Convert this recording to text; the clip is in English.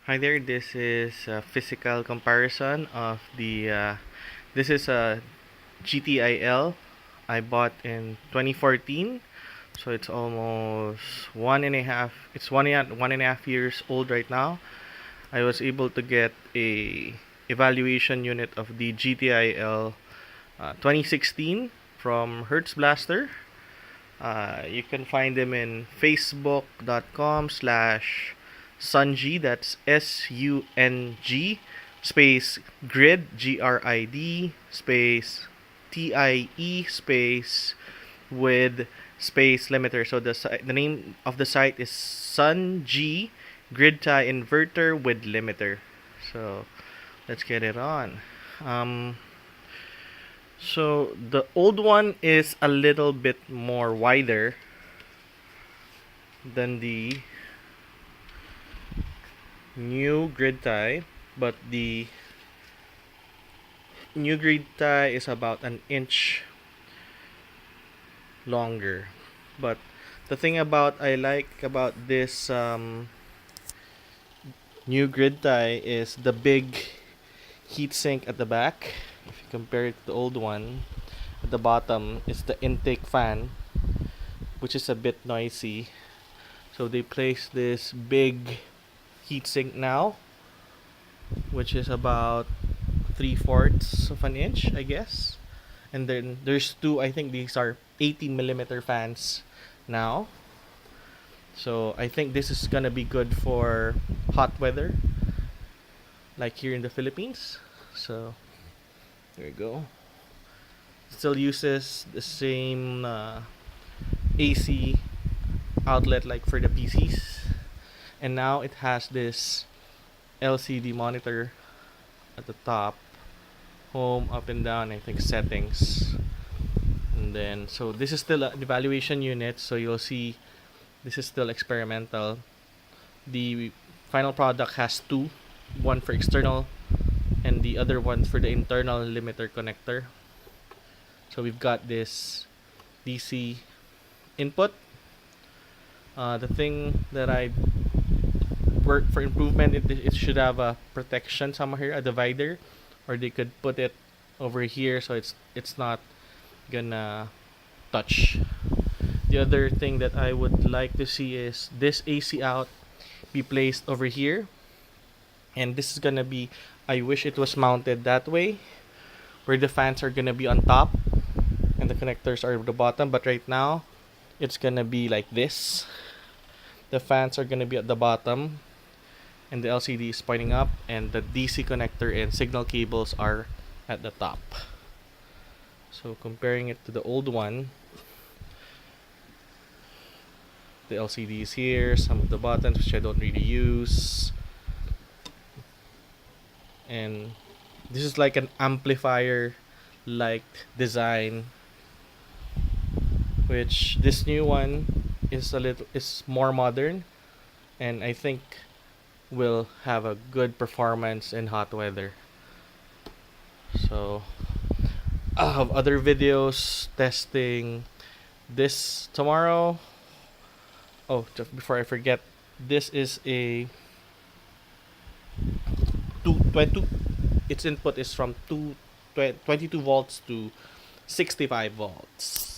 Hi there, this is a physical comparison of this is a GTIL I bought in 2014, so it's almost one and a half years old right now. I was able to get a evaluation unit of the GTIL 2016 from Hertz Blaster. You can find them in facebook.com/Sung, that's SUNG space grid GRID space TIE space with space limiter. So the name of the site is Sung grid tie inverter with limiter. So let's get it on. So the old one is a little bit more wider than the new grid tie, but the new grid tie is about an inch longer. But the thing I like about this new grid tie is the big heatsink at the back. If you compare it to the old one, at the bottom is the intake fan, which is a bit noisy. So they place this big heatsink now, which is about 3/4 of an inch, I guess. And then there's two, I think these are 18mm fans now. So I think this is gonna be good for hot weather, like here in the Philippines. So there you go. Still uses the same AC outlet like for the PCs, and now it has this LCD monitor at the top, home, up and down, I think settings. And then so this is still an evaluation unit, so you'll see this is still experimental. The final product has two, one for external and the other one for the internal limiter connector. So we've got this DC input. The thing that I work for improvement, it should have a protection somewhere here, a divider, or they could put it over here so it's not gonna touch. The other thing that I would like to see is this AC out be placed over here, and this is gonna be, I wish it was mounted that way, where the fans are gonna be on top and the connectors are at the bottom, but right now it's gonna be like this. The fans are gonna be at the bottom and the LCD is pointing up, and the DC connector and signal cables are at the top. So comparing it to the old one, the LCD is here, some of the buttons which I don't really use, and this is like an amplifier like design, which this new one is more modern, and I think will have a good performance in hot weather. So I'll have other videos testing this tomorrow. Oh, just before I forget, this is a 22. Its input is from 22 volts to 65 volts.